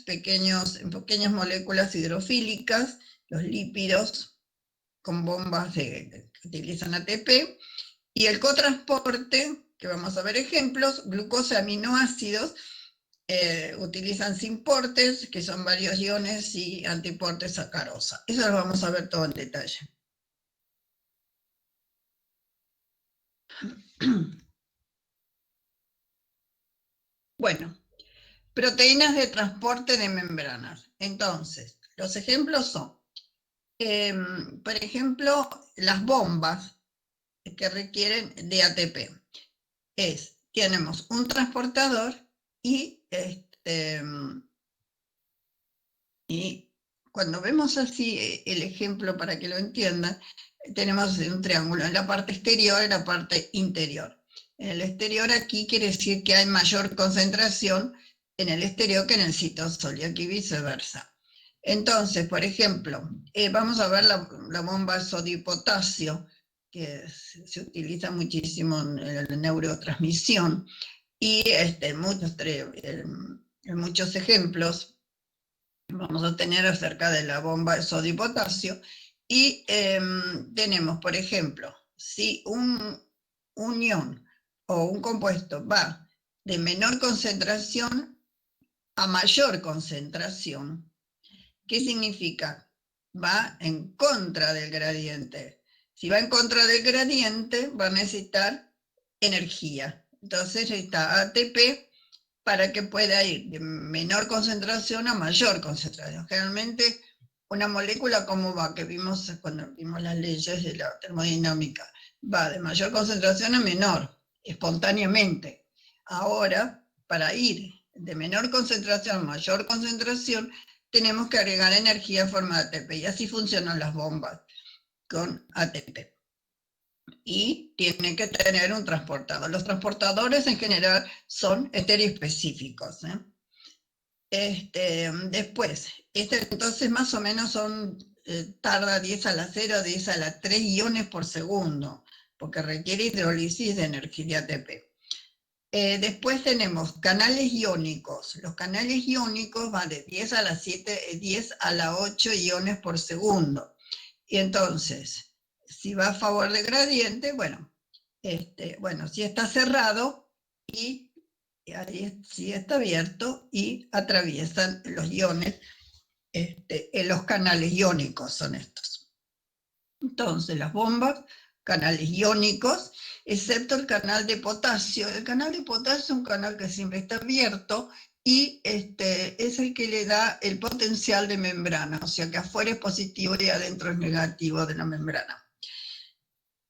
iones, pequeñas moléculas hidrofílicas, los lípidos con bombas que utilizan ATP, y el cotransporte, que vamos a ver ejemplos, glucosa, aminoácidos, utilizan simportes, que son varios iones, y antiportes, sacarosa. Eso lo vamos a ver todo en detalle. Bueno, proteínas de transporte de membranas. Entonces, los ejemplos son, por ejemplo, las bombas que requieren de ATP. Tenemos un transportador y cuando vemos así el ejemplo para que lo entiendan, tenemos un triángulo en la parte exterior y la parte interior. En el exterior aquí quiere decir que hay mayor concentración en el exterior que en el citosol, y aquí viceversa. Entonces, por ejemplo, vamos a ver la bomba sodio y potasio, que se utiliza muchísimo en la neurotransmisión, y en muchos ejemplos vamos a tener acerca de la bomba de sodio y potasio, y tenemos, por ejemplo, si un ion o un compuesto va de menor concentración a mayor concentración, ¿qué significa? Va en contra del gradiente. Si va en contra del gradiente, va a necesitar energía. Entonces necesita ATP para que pueda ir de menor concentración a mayor concentración. Generalmente una molécula, ¿cómo va? Que vimos cuando vimos las leyes de la termodinámica, va de mayor concentración a menor, espontáneamente. Ahora, para ir de menor concentración a mayor concentración, tenemos que agregar energía en forma de ATP, y así funcionan las bombas con ATP. Y tienen que tener un transportador. Los transportadores en general son estereoespecíficos. Después, entonces más o menos tarda 10 a la 0, 10 a la 3 iones por segundo, porque requiere hidrólisis de energía de ATP. Después tenemos canales iónicos. Los canales iónicos van de 10 a la 7, 10 a la 8 iones por segundo. Y entonces, si va a favor de gradiente, bueno, si está cerrado, y ahí sí está abierto, y atraviesan los iones, en los canales iónicos son estos. Entonces, las bombas, canales iónicos, excepto el canal de potasio. El canal de potasio es un canal que siempre está abierto, y es el que le da el potencial de membrana, o sea que afuera es positivo y adentro es negativo de la membrana.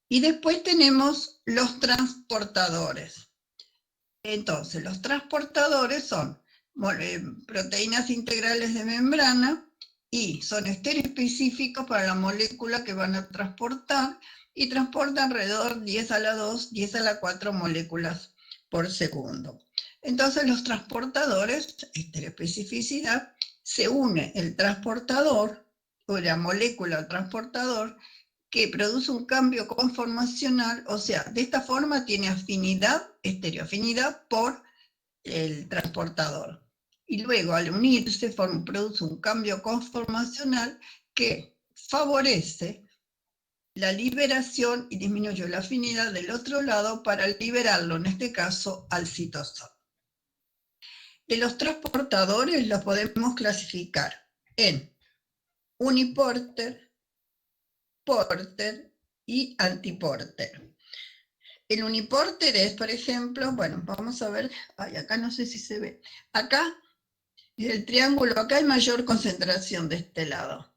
Y después tenemos los transportadores. Entonces, los transportadores son proteínas integrales de membrana, y son estereoespecíficos para la molécula que van a transportar, y transportan alrededor 10 a la 2, 10 a la 4 moléculas por segundo. Entonces, los transportadores, estereoespecificidad, se une el transportador o la molécula al transportador, que produce un cambio conformacional, o sea, de esta forma tiene afinidad, estereoafinidad por el transportador. Y luego, al unirse, produce un cambio conformacional que favorece la liberación y disminuye la afinidad del otro lado para liberarlo, en este caso, al citosol. De los transportadores los podemos clasificar en uniporter, porter y antiporter. El uniporter es, por ejemplo, bueno, vamos a ver, acá no sé si se ve, acá es el triángulo, acá hay mayor concentración de este lado.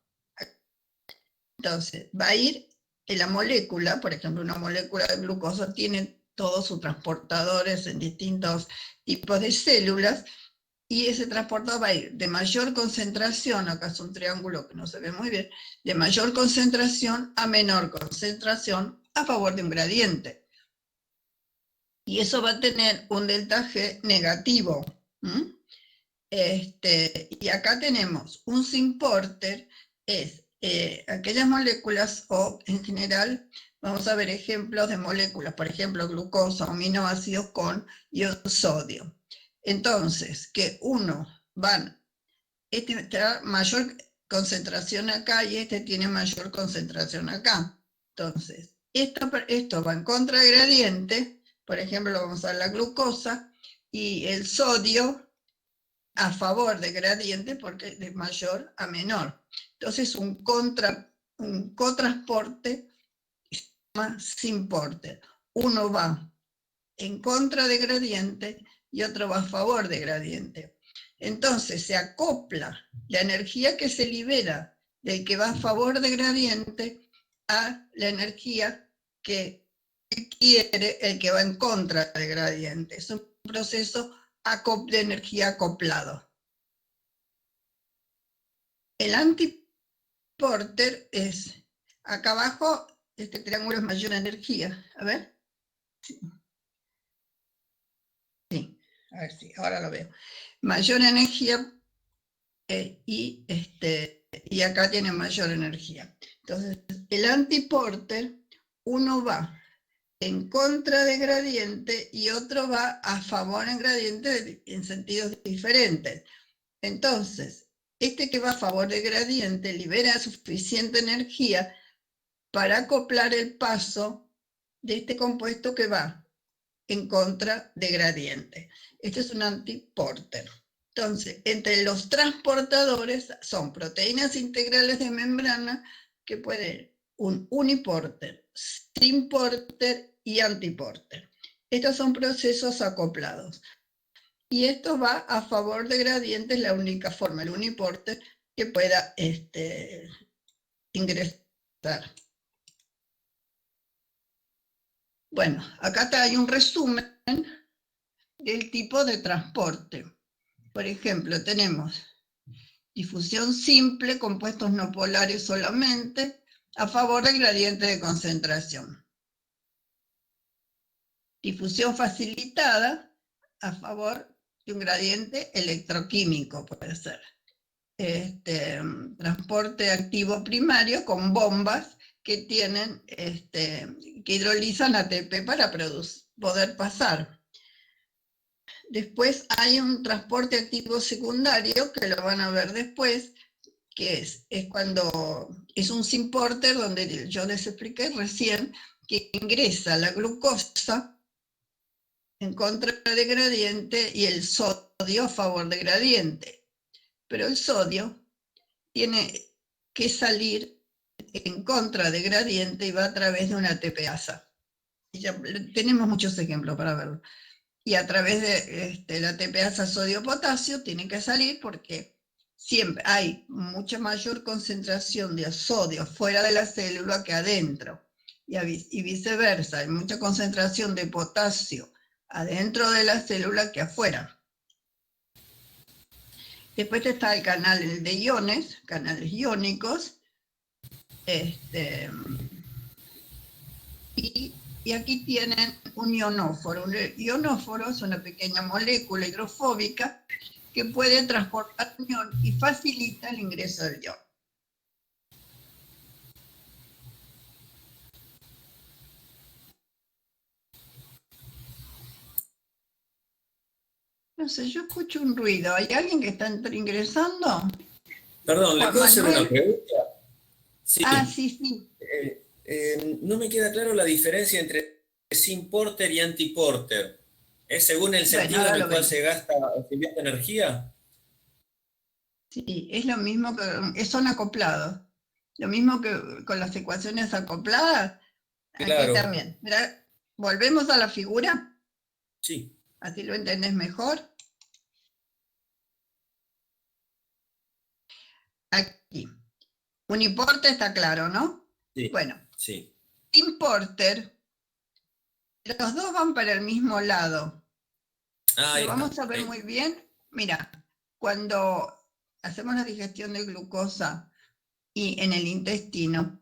Entonces, va a ir en la molécula, por ejemplo, una molécula de glucosa tiene todos sus transportadores en distintos tipos de células, y ese transportador va a ir de mayor concentración, acá es un triángulo que no se ve muy bien, de mayor concentración a menor concentración a favor de un gradiente. Y eso va a tener un delta G negativo. Y acá tenemos un symporter, es aquellas moléculas, o en general, vamos a ver ejemplos de moléculas, por ejemplo, glucosa o aminoácidos con ion sodio. Entonces, que uno van este está mayor concentración acá y este tiene mayor concentración acá. Entonces, esto va en contra de gradiente, por ejemplo, vamos a la glucosa, y el sodio a favor de gradiente porque es de mayor a menor. Entonces, un cotransporte se llama symporter. Uno va en contra de gradiente y otro va a favor de gradiente. Entonces se acopla la energía que se libera del que va a favor de gradiente a la energía que quiere el que va en contra de gradiente. Es un proceso de energía acoplado. El antiporter es, acá abajo, este triángulo es mayor energía. A ver. Sí. Sí, a ver si, ahora lo veo. Mayor energía y acá tiene mayor energía. Entonces, el antiporter, uno va en contra de gradiente y otro va a favor en gradiente en sentidos diferentes. Entonces, este que va a favor de gradiente libera suficiente energía para acoplar el paso de este compuesto que va en contra de gradiente. Este es un antiporter. Entonces, entre los transportadores son proteínas integrales de membrana que pueden un uniporter, symporter y antiporter. Estos son procesos acoplados. Y esto va a favor de gradiente, es la única forma, el uniporter, que pueda ingresar. Bueno, acá hay un resumen del tipo de transporte. Por ejemplo, tenemos difusión simple, compuestos no polares solamente, a favor del gradiente de concentración. Difusión facilitada, a favor de un gradiente electroquímico, puede ser. Transporte activo primario con bombas que tienen, que hidrolizan ATP para poder pasar. Después hay un transporte activo secundario, que lo van a ver después, que es cuando es un symporter, donde yo les expliqué recién, que ingresa la glucosa en contra de gradiente y el sodio a favor de gradiente. Pero el sodio tiene que salir en contra de gradiente y va a través de una ATPasa. Ya tenemos muchos ejemplos para verlo. Y a través de la ATPasa sodio-potasio tiene que salir porque siempre hay mucha mayor concentración de sodio fuera de la célula que adentro. Y viceversa, hay mucha concentración de potasio adentro de la célula que afuera. Después está el canal de iones, canales iónicos. Y aquí tienen un ionóforo. Un ionóforo es una pequeña molécula hidrofóbica que puede transportar un ion y facilita el ingreso del ion. No sé, yo escucho un ruido. ¿Hay alguien que está ingresando? Perdón, ¿le puedo hacer una pregunta? Sí. Sí. No me queda claro la diferencia entre symporter y antiporter. ¿Es según el sentido en el cual se gasta o se invierte energía? Sí, es lo mismo que son acoplados. Lo mismo que con las ecuaciones acopladas. Claro. Aquí también. Mirá, ¿volvemos a la figura? Sí. Así lo entendés mejor. Aquí. Uniporter está claro, ¿no? Sí. Bueno. Sí. Symporter, los dos van para el mismo lado. Lo vamos a ver muy bien. Mira, cuando hacemos la digestión de glucosa y en el intestino,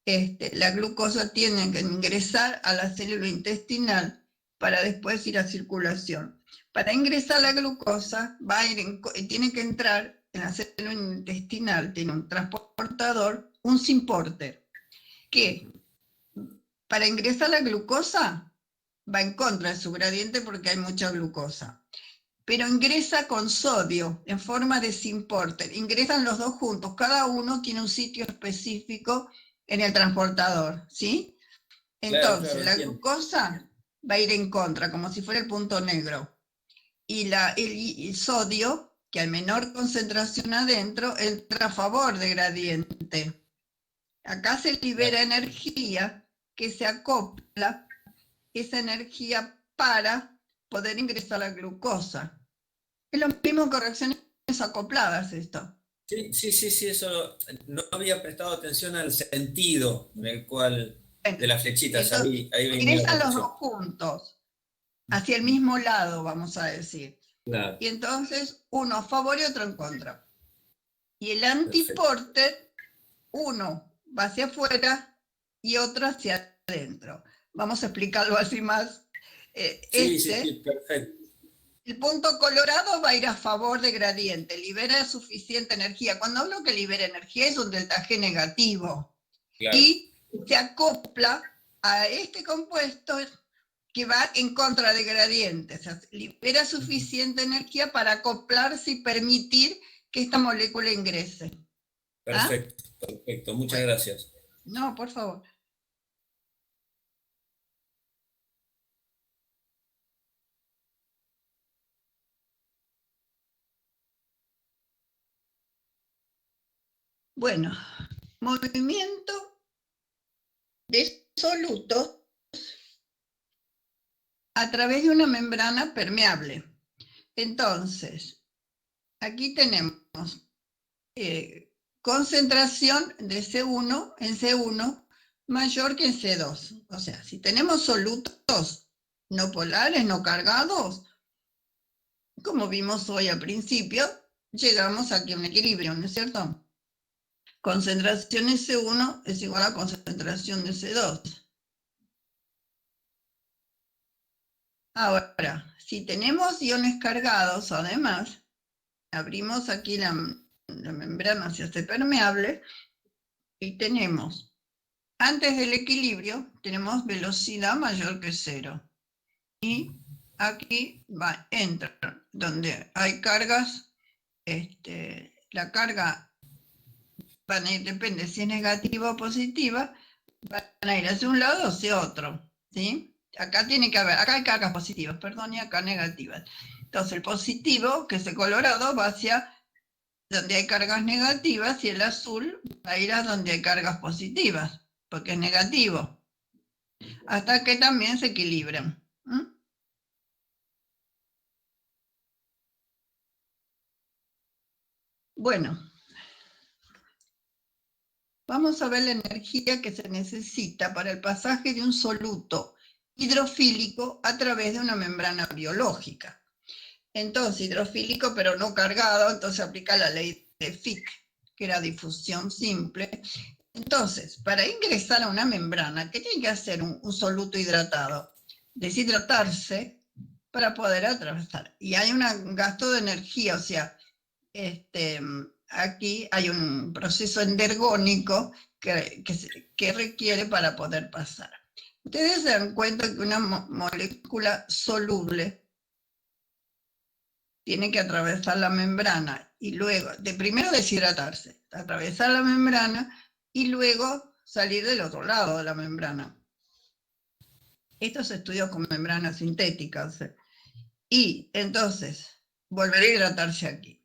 la glucosa tiene que ingresar a la célula intestinal para después ir a circulación. Para ingresar la glucosa tiene que entrar en la célula intestinal, tiene un transportador, un symporter, que para ingresar la glucosa va en contra de su gradiente porque hay mucha glucosa. pero ingresa con sodio en forma de Syn-Porter. Ingresan los dos juntos, cada uno tiene un sitio específico en el transportador, ¿sí? Entonces, claro, la entiendo. glucosa va a ir en contra, como si fuera el punto negro. Y el sodio, que al menor concentración adentro, entra a favor de gradiente. Acá se libera energía que se acopla, esa energía para poder ingresar la glucosa. Es lo mismo que reacciones acopladas esto. Sí, eso no había prestado atención al sentido en el cual de las flechitas, Entonces, ahí venía la ingresan los dos confusión. juntos, hacia el mismo lado, vamos a decir. Claro, Y entonces uno a favor y otro en contra. Y el perfecto. antiporter, uno va hacia afuera y otro hacia adentro. Vamos a explicarlo así más. Sí, perfecto. El punto colorado va a ir a favor de gradiente, libera suficiente energía. Cuando hablo que libera energía es un delta G negativo. Claro, Y se acopla a este compuesto que va en contra de gradiente. O sea, libera suficiente energía para acoplarse y permitir que esta molécula ingrese. perfecto. Muchas Bueno, gracias. no, por favor. Bueno, movimiento de solutos a través de una membrana permeable. Entonces, aquí tenemos concentración de C1 en C1 mayor que en C2. O sea, si tenemos solutos no polares, no cargados, como vimos hoy al principio, llegamos aquí a un equilibrio, ¿no es cierto? Concentración de C1 es igual a concentración de C2. Ahora, si tenemos iones cargados, además, abrimos aquí la membrana hacia este permeable y tenemos, antes del equilibrio, tenemos velocidad mayor que cero. Y aquí entra donde hay cargas, la carga van a ir, depende si es negativa o positiva, van a ir hacia un lado o hacia otro, ¿sí? Acá tiene que haber, acá hay cargas positivas, perdón, y acá negativas. Entonces el positivo, que es el colorado, va hacia donde hay cargas negativas y el azul va a ir a donde hay cargas positivas, porque es negativo, hasta que también se equilibran. Bueno, vamos a ver la energía que se necesita para el pasaje de un soluto hidrofílico a través de una membrana biológica. Entonces, hidrofílico pero no cargado, entonces aplica la ley de Fick, que era difusión simple. Entonces, para ingresar a una membrana, ¿qué tiene que hacer un soluto hidratado? Deshidratarse para poder atravesar. Y hay un gasto de energía, o sea, aquí hay un proceso endergónico que requiere para poder pasar. Ustedes se dan cuenta que una molécula soluble tiene que atravesar la membrana y luego, primero deshidratarse, atravesar la membrana y luego salir del otro lado de la membrana. Esto se estudia con membranas sintéticas. Y entonces, volver a hidratarse aquí.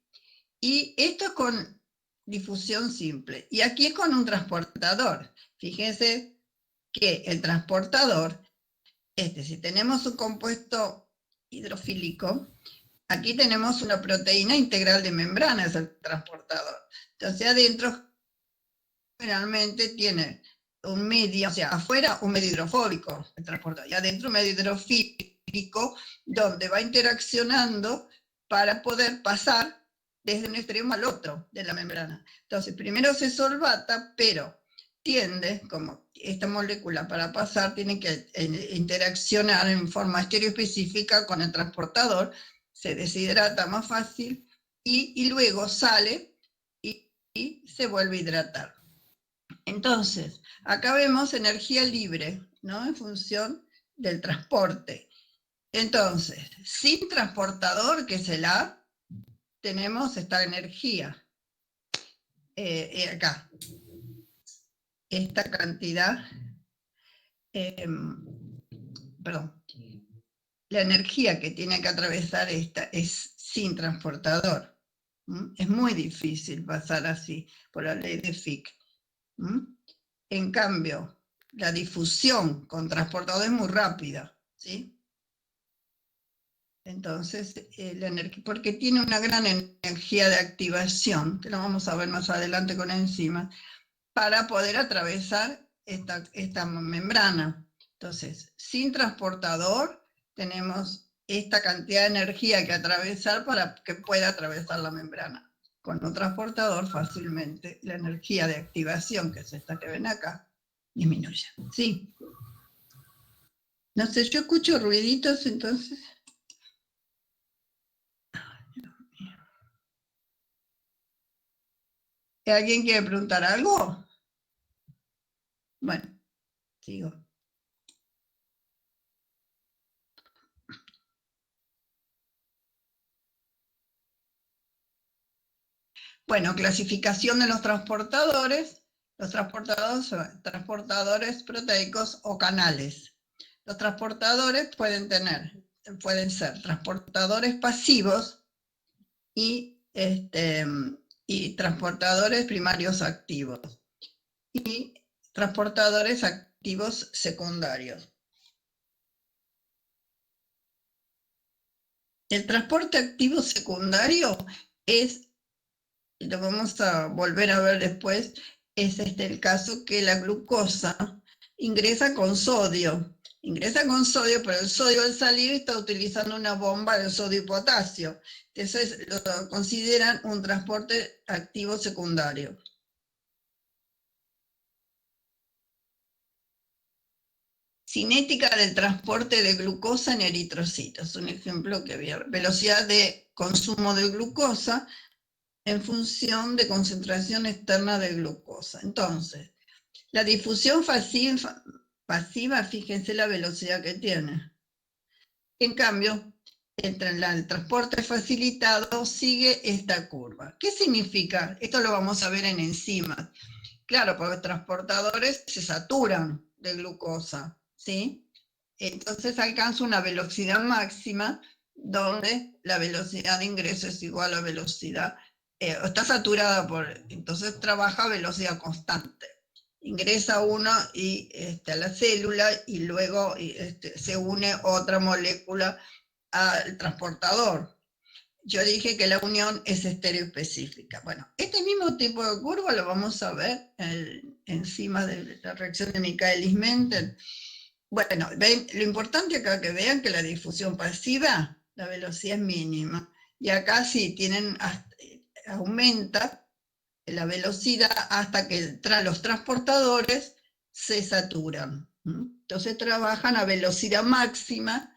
Y esto es con difusión simple. Y aquí es con un transportador. Fíjense que el transportador, si tenemos un compuesto hidrofílico, aquí tenemos una proteína integral de membrana, es el transportador. Entonces adentro generalmente tiene un medio, o sea, afuera un medio hidrofóbico, el transportador, y adentro un medio hidrofílico, donde va interaccionando para poder pasar desde un extremo al otro de la membrana. Entonces, primero se solvata, pero tiende, como esta molécula para pasar, tiene que interaccionar en forma estereoespecífica con el transportador, se deshidrata más fácil y luego sale y se vuelve a hidratar. Entonces, acá vemos energía libre, ¿no? En función del transporte. Entonces, sin transportador, que es el A, tenemos esta energía. Acá. Esta cantidad, perdón, la energía que tiene que atravesar esta es sin transportador. Es muy difícil pasar así por la ley de Fick. En cambio, la difusión con transportador es muy rápida, ¿sí? Entonces, porque tiene una gran energía de activación, que lo vamos a ver más adelante con enzimas, para poder atravesar esta membrana. Entonces, sin transportador, tenemos esta cantidad de energía que atravesar para que pueda atravesar la membrana. Con un transportador, fácilmente, la energía de activación, que es esta que ven acá, disminuye. Sí. No sé, yo escucho ruiditos, entonces. ¿Alguien quiere preguntar algo? Bueno, sigo. Bueno, clasificación de los transportadores. Los transportadores son transportadores proteicos o canales. Los transportadores pueden ser transportadores pasivos y transportadores primarios activos y transportadores activos secundarios. El transporte activo secundario es, y lo vamos a volver a ver después, es el caso que la glucosa ingresa con sodio. Ingresa con sodio, pero el sodio al salir está utilizando una bomba de sodio y potasio. Entonces lo consideran un transporte activo secundario. Cinética del transporte de glucosa en eritrocitos. Un ejemplo que había. Velocidad de consumo de glucosa en función de concentración externa de glucosa. Entonces, la difusión pasiva, fíjense la velocidad que tiene. En cambio, el transporte facilitado sigue esta curva. ¿Qué significa? Esto lo vamos a ver en enzimas. Claro, porque los transportadores se saturan de glucosa, ¿sí? Entonces alcanza una velocidad máxima donde la velocidad de ingreso es igual a la velocidad, está saturada entonces trabaja a velocidad constante. Ingresa uno a la célula y luego se une otra molécula al transportador. Yo dije que la unión es estereoespecífica. Bueno, este mismo tipo de curva lo vamos a ver encima de la reacción de Michaelis-Menten. Bueno, ven, lo importante acá que vean que la difusión pasiva, la velocidad es mínima. Y acá sí aumenta la velocidad hasta que los transportadores se saturan. Entonces trabajan a velocidad máxima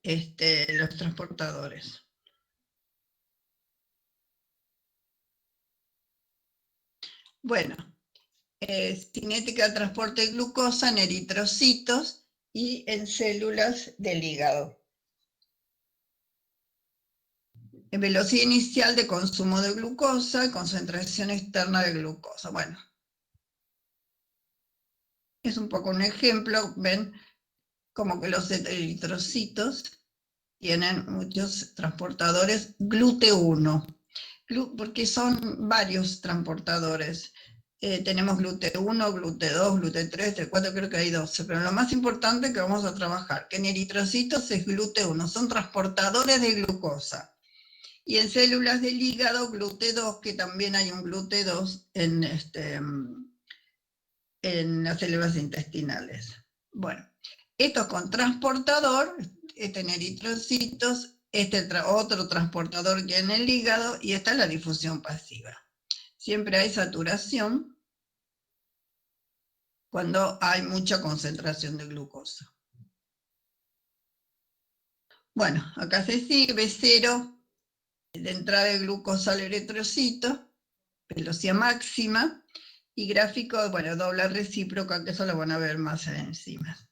los transportadores. Bueno, cinética de transporte de glucosa en eritrocitos y en células del hígado. En velocidad inicial de consumo de glucosa, concentración externa de glucosa. Bueno, es un poco un ejemplo, ven como que los eritrocitos tienen muchos transportadores GLUT1, porque son varios transportadores. Tenemos GLUT1, GLUT2, GLUT3, GLUT4, creo que hay 12, pero lo más importante que vamos a trabajar, que en eritrocitos es GLUT1, son transportadores de glucosa. Y en células del hígado, GLUT2, que también hay un GLUT2 en las células intestinales. Bueno, estos con transportador, en eritrocitos, otro transportador que en el hígado, y esta es la difusión pasiva. Siempre hay saturación cuando hay mucha concentración de glucosa. Bueno, acá se sigue B0, de entrada de glucosa al eritrocito, velocidad máxima, y gráfico, bueno, doble recíproca, que eso lo van a ver más en enzimas.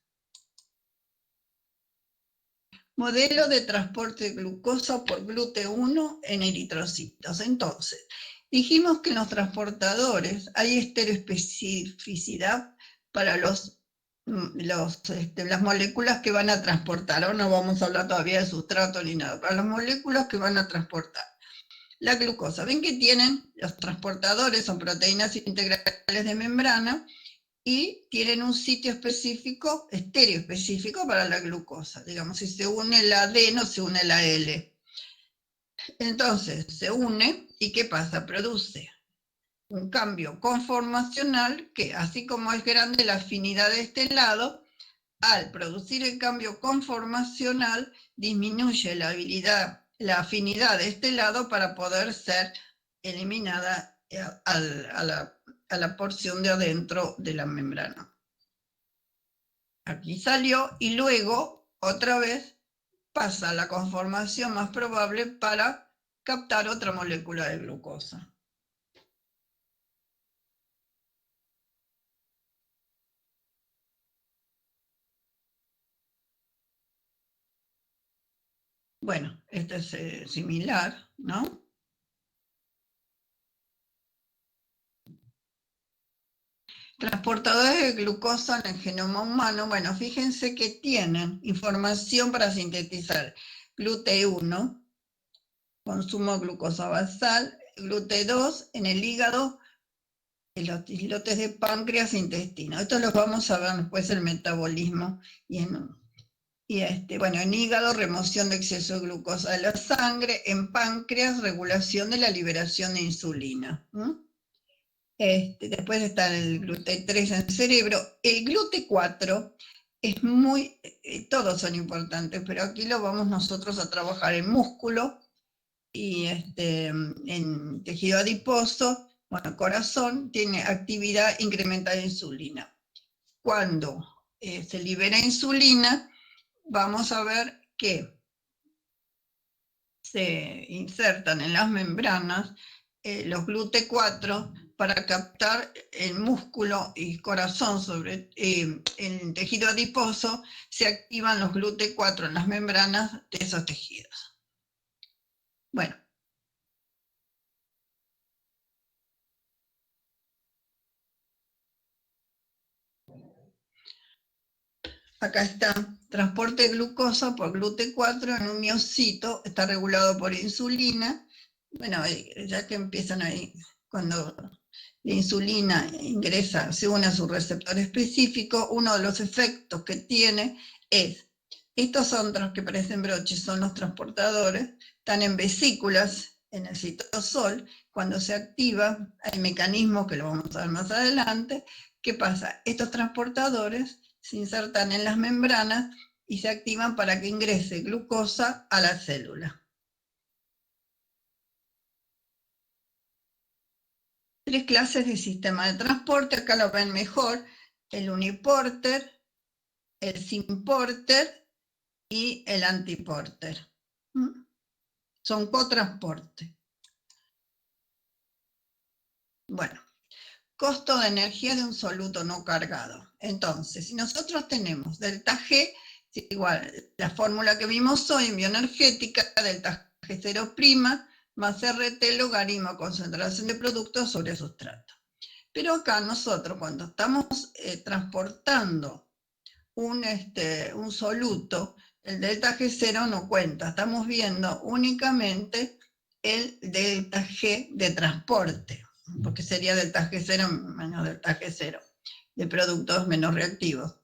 Modelo de transporte de glucosa por GLUT1 en eritrocitos. Entonces, dijimos que en los transportadores hay estereoespecificidad para las moléculas que van a transportar. Ahora no vamos a hablar todavía de sustrato ni nada. Para las moléculas que van a transportar la glucosa. Ven que tienen los transportadores, son proteínas integrales de membrana, y tienen un sitio específico, estéreo específico para la glucosa. Digamos, si se une la D, no se une la L. Entonces, se une, ¿y qué pasa? Produce un cambio conformacional que, así como es grande la afinidad de este lado, al producir el cambio conformacional, disminuye la afinidad de este lado para poder ser eliminada a la porción de adentro de la membrana. Aquí salió y luego, otra vez, pasa a la conformación más probable para captar otra molécula de glucosa. Bueno, este es similar, ¿no? Transportadores de glucosa en el genoma humano, bueno, fíjense que tienen información para sintetizar GLUT1, consumo de glucosa basal, GLUT2 en el hígado, en los islotes de páncreas e intestino. Esto lo vamos a ver después el metabolismo bueno, en hígado, remoción de exceso de glucosa de la sangre, en páncreas, regulación de la liberación de insulina. Después está el GLUT3 en cerebro. El GLUT4 es todos son importantes, pero aquí lo vamos nosotros a trabajar en músculo y en tejido adiposo. Bueno, corazón tiene actividad incremental de insulina. Cuando se libera insulina, vamos a ver que se insertan en las membranas los GLUT4 para captar el músculo y corazón en tejido adiposo, se activan los GLUT4 en las membranas de esos tejidos. Bueno. Acá está, transporte de glucosa por GLUT4 en un miocito, está regulado por insulina. Bueno, ya que empiezan ahí, cuando la insulina ingresa, se une a su receptor específico, uno de los efectos que tiene es, estos otros que parecen broches son los transportadores, están en vesículas en el citosol, cuando se activa, hay mecanismos que lo vamos a ver más adelante. ¿Qué pasa? Estos transportadores se insertan en las membranas y se activan para que ingrese glucosa a la célula. Tres clases de sistema de transporte, acá lo ven mejor, el uniporter, el simporter y el antiporter. Son cotransporte. Bueno, costo de energía de un soluto no cargado. Entonces, si nosotros tenemos delta G, es igual la fórmula que vimos hoy en bioenergética, delta G0' más RT logaritmo concentración de productos sobre sustrato. Pero acá nosotros, cuando estamos transportando un soluto, el delta G0 no cuenta, estamos viendo únicamente el delta G de transporte, porque sería delta G0 menos delta G0, de productos menos reactivos.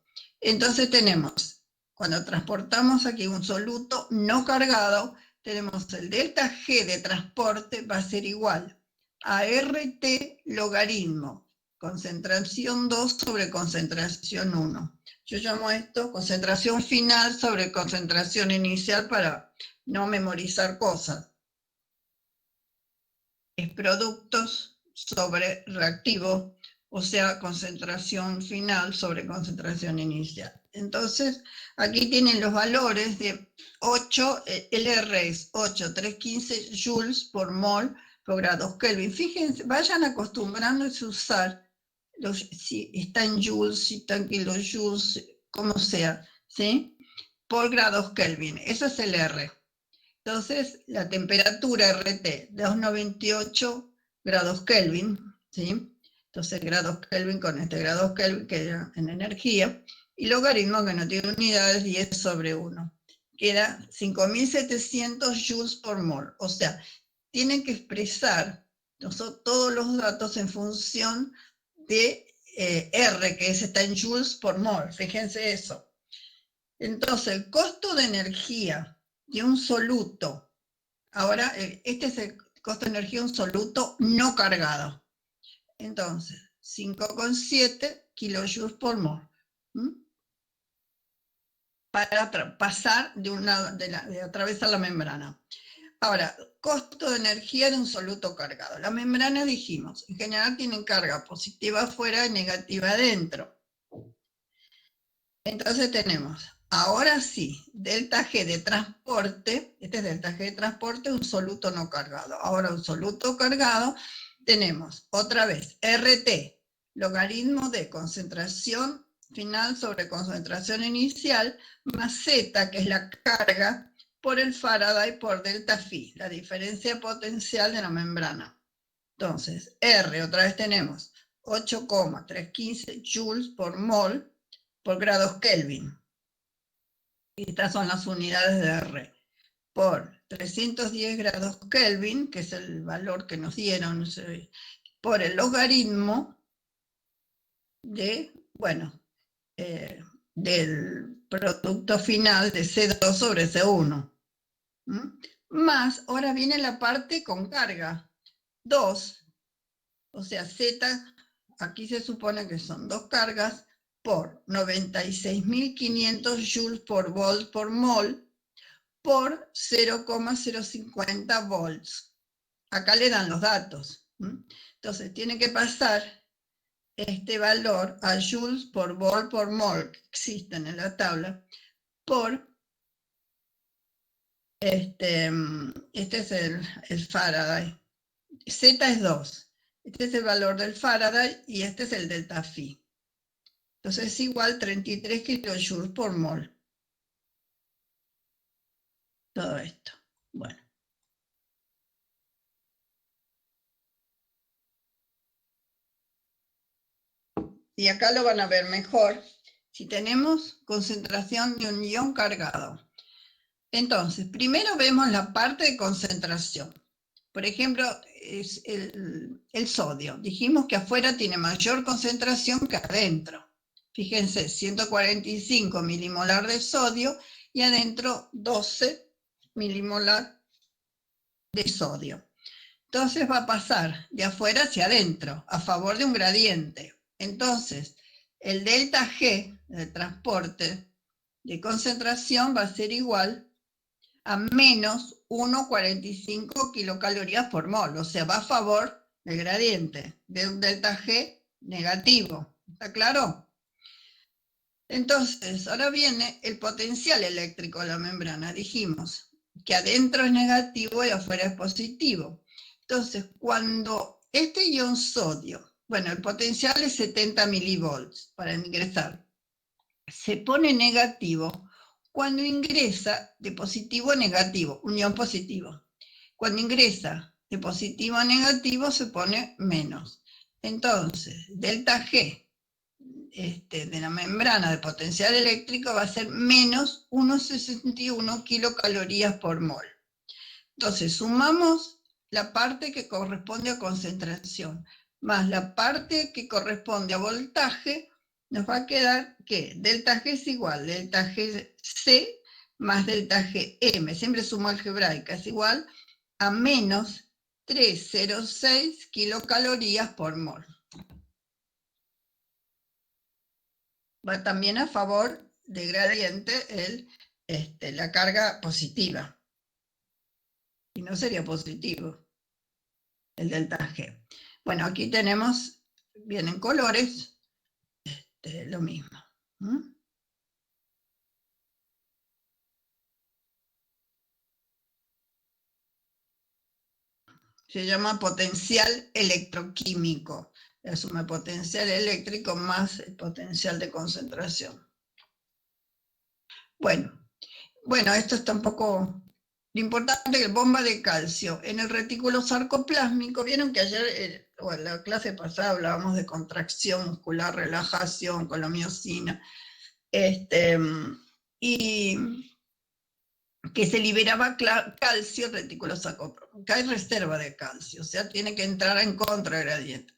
Entonces tenemos, cuando transportamos aquí un soluto no cargado, tenemos el delta G de transporte, va a ser igual a RT logaritmo, concentración 2 sobre concentración 1. Yo llamo esto concentración final sobre concentración inicial para no memorizar cosas. Es productos sobre reactivo, o sea, concentración final sobre concentración inicial. Entonces, aquí tienen los valores de 8, LR es 8,315 joules por mol por grados Kelvin. Fíjense, vayan acostumbrándose a usar, si está en joules, si está en kilojoules, como sea, ¿sí? por grados Kelvin. Eso es el R. Entonces, la temperatura RT, 298 grados Kelvin, ¿sí? Entonces, grados Kelvin con grados Kelvin queda en energía, y logaritmo, que no tiene unidades, 10 sobre 1. Queda 5.700 joules por mol. O sea, tienen que expresar todos los datos en función de R, que está en joules por mol. Fíjense eso. Entonces, el costo de energía de un soluto, ahora, este es el costo de energía de un soluto no cargado. Entonces, 5,7 kilojoules por mol. Para pasar de atravesar la membrana. Ahora, costo de energía de un soluto cargado. Las membranas, dijimos, en general tienen carga positiva afuera y negativa adentro. Entonces tenemos, ahora sí, delta G de transporte, este es delta G de transporte, un soluto no cargado. Ahora un soluto cargado, tenemos otra vez RT, logaritmo de concentración final sobre concentración inicial, más Z, que es la carga, por el Faraday por delta phi, la diferencia potencial de la membrana. Entonces, R, otra vez tenemos 8,315 joules por mol por grados Kelvin. Estas son las unidades de R. Por 310 grados Kelvin, que es el valor que nos dieron, por el logaritmo de, del producto final de C2 sobre C1. Más, ahora viene la parte con carga, 2, o sea, Z, aquí se supone que son 2 cargas, por 96.500 joules por volt por mol, por 0,050 volts. Acá le dan los datos. Entonces, tiene que pasar este valor a joules por volt por mol, que existen en la tabla, por este es el Faraday. Z es 2. Este es el valor del Faraday y este es el delta phi. Entonces es igual 33 kilojoules por mol. Todo esto. Bueno. Y acá lo van a ver mejor si tenemos concentración de un ion cargado. Entonces, primero vemos la parte de concentración. Por ejemplo, es el sodio. Dijimos que afuera tiene mayor concentración que adentro. Fíjense, 145 milimolar de sodio y adentro 12 milimolar de sodio. Entonces va a pasar de afuera hacia adentro, a favor de un gradiente. Entonces, el delta G del transporte de concentración va a ser igual a menos 1,45 kilocalorías por mol, o sea, va a favor del gradiente, de un delta G negativo. ¿Está claro? Entonces, ahora viene el potencial eléctrico de la membrana. Dijimos que adentro es negativo y afuera es positivo. Entonces, cuando este ion sodio, bueno, el potencial es 70 milivolts para ingresar, se pone negativo cuando ingresa de positivo a negativo, un ion positivo. Cuando ingresa de positivo a negativo se pone menos. Entonces, delta G de la membrana de potencial eléctrico va a ser menos 1,61 kilocalorías por mol. Entonces, sumamos la parte que corresponde a concentración, más la parte que corresponde a voltaje, nos va a quedar que delta G es igual, delta GC más delta GM, siempre sumo algebraica, es igual a menos 306 kilocalorías por mol. Va también a favor de gradiente la carga positiva. Y no sería positivo el delta G. Bueno, aquí tenemos, vienen colores, lo mismo. Se llama potencial electroquímico. La suma potencial eléctrico más el potencial de concentración. Bueno, bueno, esto está un poco... Lo importante es que bomba de calcio en el retículo sarcoplásmico. Vieron que ayer, o en la clase pasada, hablábamos de contracción muscular, relajación con la miosina, y que se liberaba calcio retículo sarcoplásmico. Acá hay reserva de calcio, o sea, tiene que entrar en contragradiente.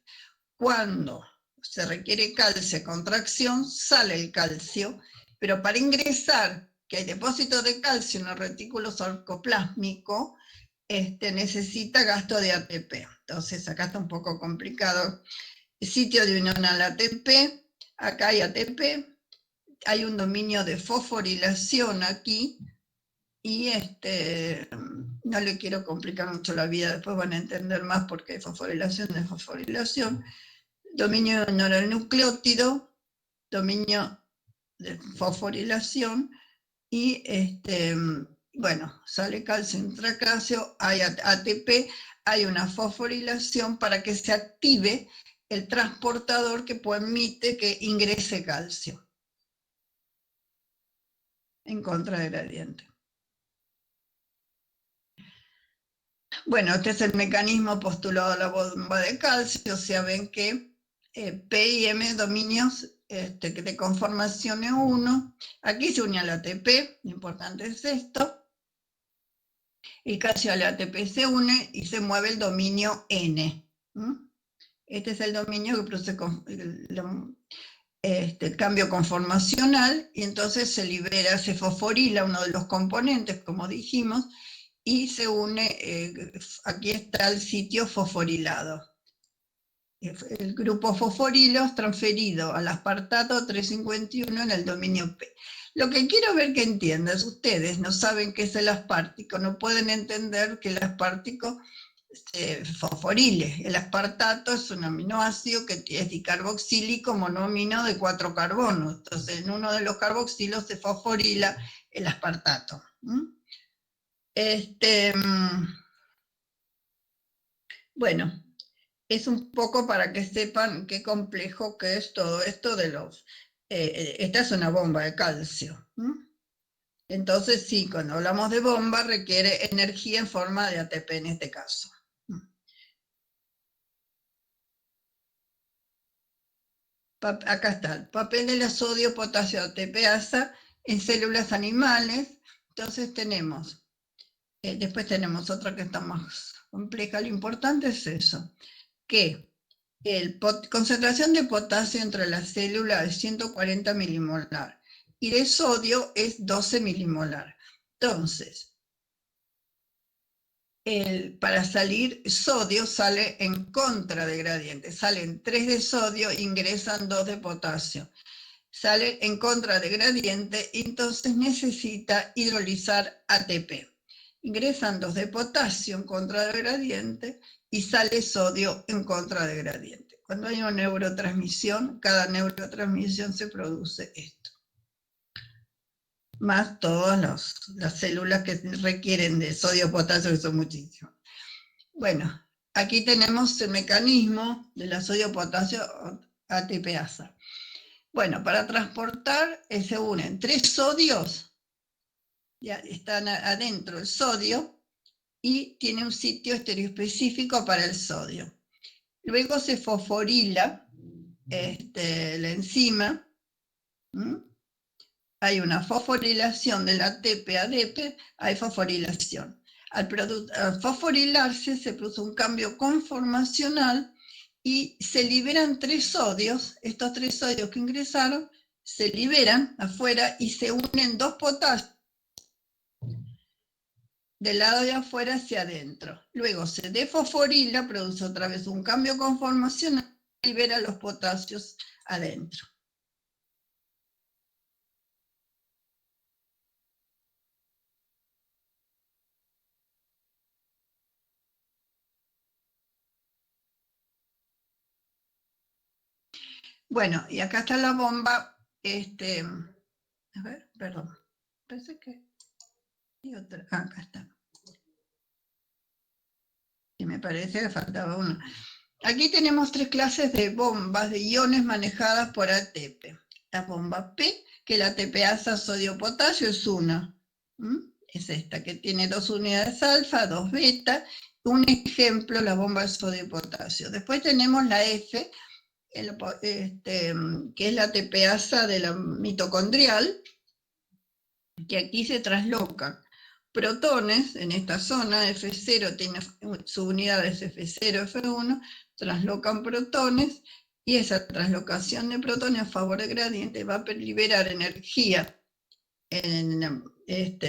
Cuando se requiere calcio, contracción, sale el calcio, pero para ingresar, que hay depósito de calcio en el retículo sarcoplásmico, necesita gasto de ATP. Entonces acá está un poco complicado. El sitio de unión al ATP, acá hay ATP, hay un dominio de fosforilación aquí, y no le quiero complicar mucho la vida, después van a entender más porque hay fosforilación de fosforilación. Dominio neuronucleótido, dominio de fosforilación, y bueno, sale calcio, entra calcio, hay ATP, hay una fosforilación para que se active el transportador que permite que ingrese calcio en contragradiente. Bueno, este es el mecanismo postulado a la bomba de calcio, o sea, ven que P y M dominios de conformación E1, aquí se une al ATP, lo importante es esto, el calcio al ATP se une y se mueve el dominio N. Este es el dominio que produce el cambio conformacional, y entonces se libera, se fosforila uno de los componentes, como dijimos, y se une, aquí está el sitio fosforilado. El grupo fosforilo es transferido al aspartato 351 en el dominio P. Lo que quiero ver que entiendan, ustedes no saben qué es el aspartico, no pueden entender que el aspartico se fosforile. El aspartato es un aminoácido que es dicarboxílico monoamino de 4 carbonos. Entonces, en uno de los carboxilos se fosforila el aspartato. Bueno, es un poco para que sepan qué complejo que es todo esto de los... esta es una bomba de calcio. Entonces, sí, cuando hablamos de bomba requiere energía en forma de ATP en este caso. Acá está, el papel de la sodio, potasio, ATPasa en células animales. Entonces tenemos, después tenemos otra que está más compleja. Lo importante es eso, que concentración de potasio entre las células es 140 milimolar y de sodio es 12 milimolar. Entonces, para salir sodio sale en contra de gradiente, salen 3 de sodio, ingresan 2 de potasio, sale en contra de gradiente, entonces necesita hidrolizar ATP. Ingresan 2 de potasio en contra de gradiente y sale sodio en contra de gradiente. Cuando hay una neurotransmisión, cada neurotransmisión se produce esto. Más todas las células que requieren de sodio potasio, que son muchísimas. Bueno, aquí tenemos el mecanismo de la sodio potasio ATPasa. Bueno, para transportar se unen 3 sodios, ya están adentro el sodio, y tiene un sitio estereoespecífico para el sodio. Luego se fosforila la enzima. Hay una fosforilación del ATP-ADP, hay fosforilación. Al fosforilarse se produce un cambio conformacional y se liberan 3 sodios. Estos 3 sodios que ingresaron se liberan afuera y se unen 2 potasios del lado de afuera hacia adentro. Luego se defosforila, produce otra vez un cambio conformacional y libera los potasios adentro. Bueno, y acá está la bomba, a ver, perdón, pensé que hay otra, acá está. Y me parece que faltaba una. Aquí tenemos 3 clases de bombas de iones manejadas por ATP. La bomba P, que la ATPasa sodio-potasio, es una. Es esta, que tiene 2 unidades alfa, 2 beta. Un ejemplo, la bomba de sodio y potasio. Después tenemos la F, que es la tepeasa de la mitocondrial, que aquí se traslocan protones en esta zona. F0 tiene subunidades F0, F1, traslocan protones, y esa traslación de protones a favor del gradiente va a liberar energía en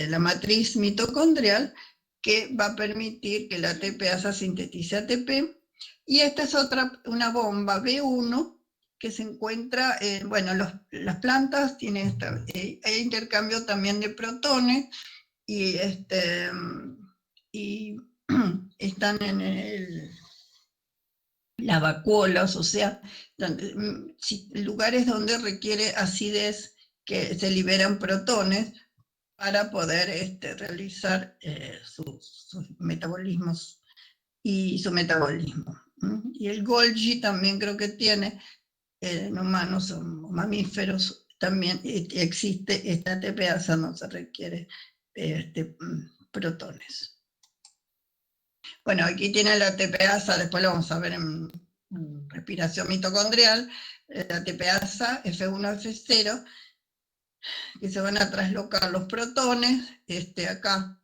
la matriz mitocondrial, que va a permitir que la ATPasa sintetice ATP. Y esta es una bomba B1 que se encuentra, bueno, las plantas tienen hay intercambio también de protones, y están en las vacuolas, o sea, lugares donde requiere acidez, que se liberan protones para poder realizar sus metabolismos y su metabolismo. Y el Golgi también creo que tiene, en humanos o mamíferos, también existe esta ATPasa, no se requiere protones. Bueno, aquí tiene la ATPasa, después lo vamos a ver en respiración mitocondrial, la ATPasa F1, F0, que se van a traslocar los protones acá,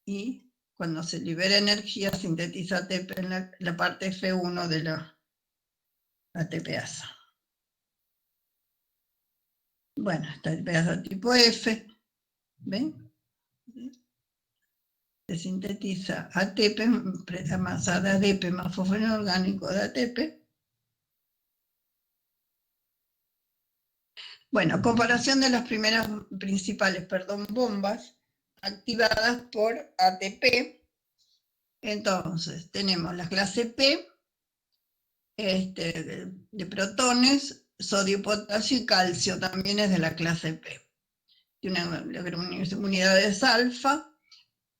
y cuando se libera energía sintetiza ATP en la parte F1 de la ATPasa. Bueno, esta ATPasa tipo F, ¿ven? Se sintetiza ATP, amasada ADP más fosfeno orgánico de ATP. Bueno, comparación de las primeras principales, bombas activadas por ATP. Entonces, tenemos la clase P, de protones, sodio, potasio y calcio, también es de la clase P. Tiene unidades alfa,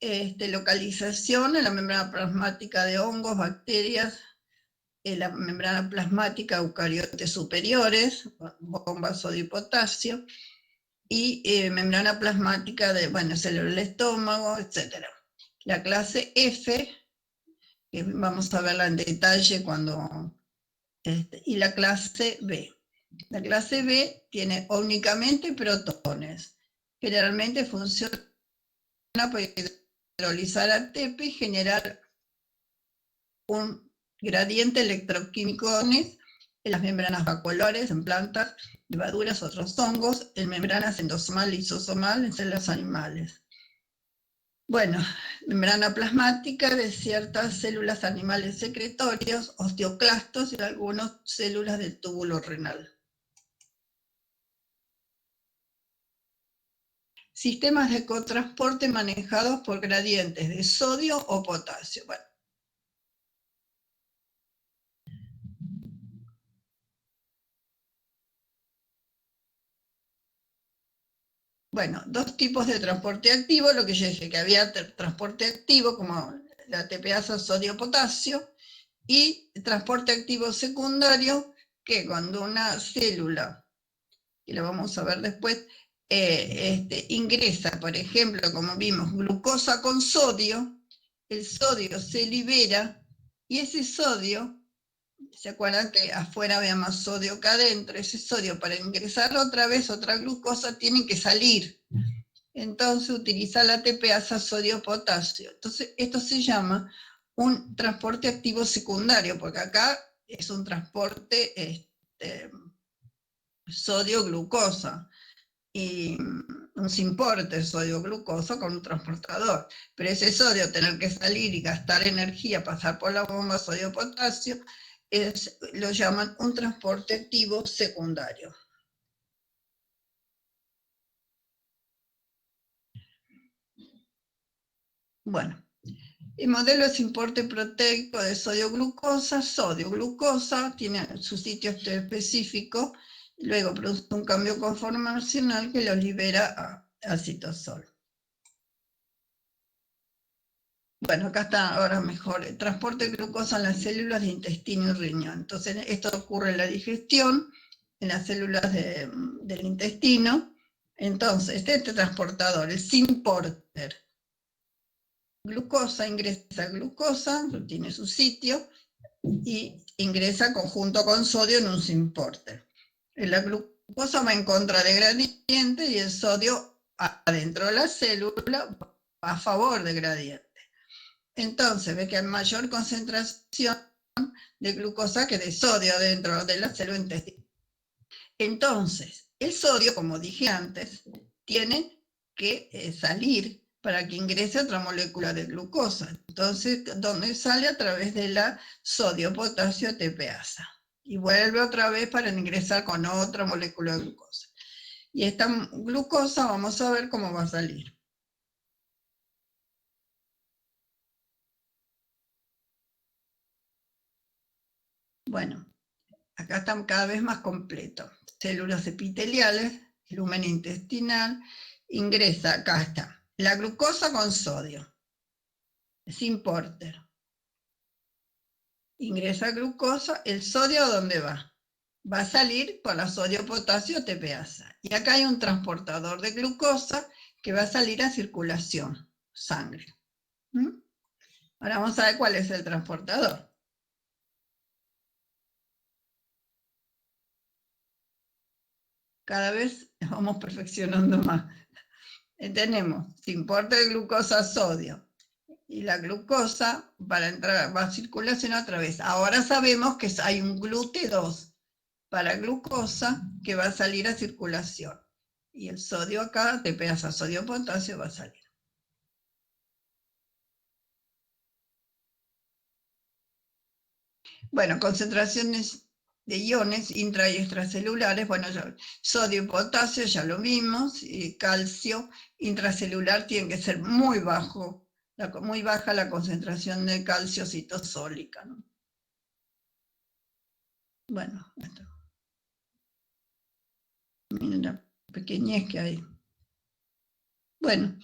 localización en la membrana plasmática de hongos, bacterias, en la membrana plasmática de eucariotes superiores, bomba sodio y potasio, y membrana plasmática de, células del estómago, etc. La clase F, que vamos a verla en detalle cuando... y la clase B. La clase B tiene únicamente protones. Generalmente funciona para hidrolizar ATP y generar un gradiente electroquímico en las membranas vacuolares, en plantas, levaduras, otros hongos, en membranas endosomal y lisosomal en células animales. Bueno, membrana plasmática de ciertas células animales secretorios, osteoclastos y algunas células del túbulo renal. Sistemas de cotransporte manejados por gradientes de sodio o potasio. Bueno, dos tipos de transporte activo, lo que yo dije, que había transporte activo como la ATPasa sodio-potasio, y transporte activo secundario, que cuando una célula, y lo vamos a ver después, ingresa, por ejemplo, como vimos, glucosa con sodio, el sodio se libera, y ese sodio, ¿se acuerdan que afuera había más sodio que adentro? Ese sodio, para ingresar otra vez otra glucosa, tiene que salir. Entonces utiliza la ATPasa sodio-potasio. Entonces esto se llama un transporte activo secundario, porque acá es un transporte sodio-glucosa, y un importe sodio-glucosa con un transportador. Pero ese sodio, tener que salir y gastar energía, pasar por la bomba sodio-potasio, lo llaman un transporte activo secundario. Bueno, el modelo es importe proteico de sodio-glucosa. Sodio-glucosa tiene su sitio específico, luego produce un cambio conformacional que lo libera a citosol. Bueno, acá está ahora mejor. El transporte de glucosa en las células de intestino y riñón. Entonces, esto ocurre en la digestión, en las células del intestino, Entonces, este transportador, el Symporter, glucosa, ingresa glucosa, tiene su sitio, y ingresa junto con sodio en un Symporter. La glucosa va en contra de gradiente y el sodio adentro de la célula va a favor de gradiente. Entonces, ve que hay mayor concentración de glucosa que de sodio dentro de la célula intestinal. Entonces, el sodio, como dije antes, tiene que salir para que ingrese otra molécula de glucosa. Entonces, ¿dónde sale? A través de la sodio-potasio ATPasa. Y vuelve otra vez para ingresar con otra molécula de glucosa. Y esta glucosa vamos a ver cómo va a salir. Bueno, acá está cada vez más completo. Células epiteliales, lumen intestinal, ingresa, acá está, la glucosa con sodio, Symporter. Ingresa glucosa, el sodio ¿a dónde va? Va a salir por la sodio-potasio ATPasa. Y acá hay un transportador de glucosa que va a salir a circulación, sangre. Ahora vamos a ver cuál es el transportador. Cada vez vamos perfeccionando más. Tenemos Symporter, glucosa, sodio. Y la glucosa para entrar, va a circulación otra vez. Ahora sabemos que hay un GLUT2 para glucosa que va a salir a circulación. Y el sodio acá, ATPasa, sodio-potasio, va a salir. Bueno, concentraciones de iones intra y extracelulares, bueno, sodio y potasio ya lo vimos, y calcio intracelular tiene que ser muy bajo, muy baja la concentración de calcio citosólica, ¿no? Bueno, esto. Miren la pequeñez que hay. Bueno,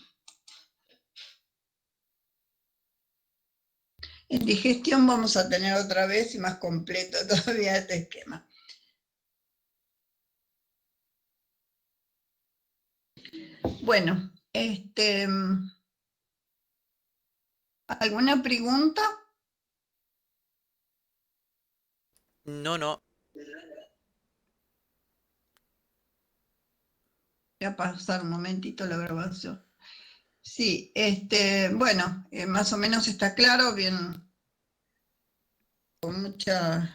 en digestión vamos a tener otra vez y más completo todavía este esquema. Bueno, ¿alguna pregunta? No, no. Voy a pasar un momentito la grabación. Sí, bueno, más o menos está claro, bien, con muchas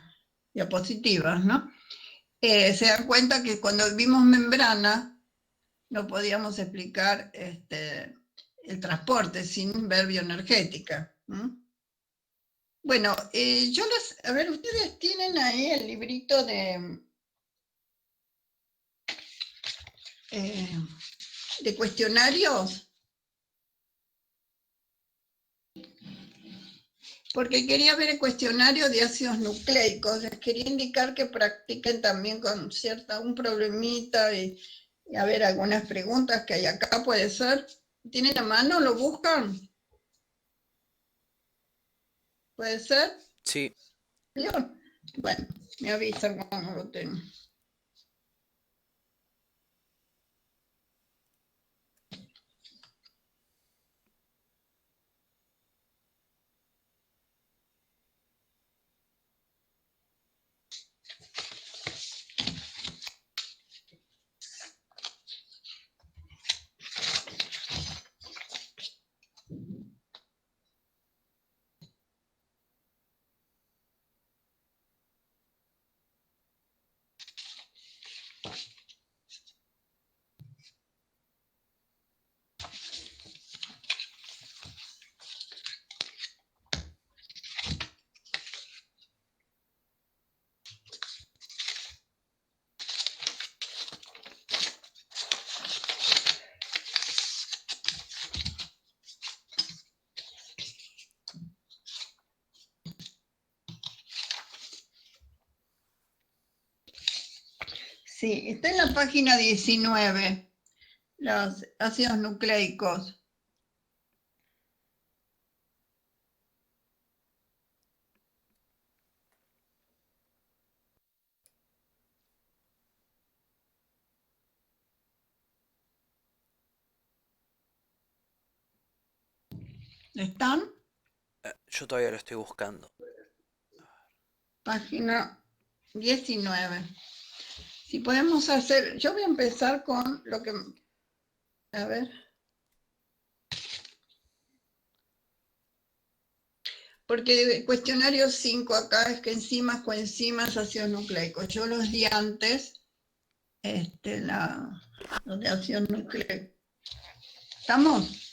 diapositivas, ¿no? Se dan cuenta que cuando vimos membrana, no podíamos explicar el transporte sin ver bioenergética. Bueno, a ver, ustedes tienen ahí el librito de cuestionarios, porque quería ver el cuestionario de ácidos nucleicos, les quería indicar que practiquen también con un problemita y a ver algunas preguntas que hay acá, puede ser. ¿Tienen a mano? ¿Lo buscan? ¿Puede ser? Sí. ¿León? Bueno, me avisan cuando lo tengan. Sí, está en la página 19, los ácidos nucleicos. ¿Están? Yo todavía lo estoy buscando. Página 19. Si podemos hacer, yo voy a empezar con lo que, a ver. Porque el cuestionario 5 acá es que enzimas, coenzimas, ácidos nucleicos. Yo los di antes, los de ácidos nucleicos. ¿Estamos?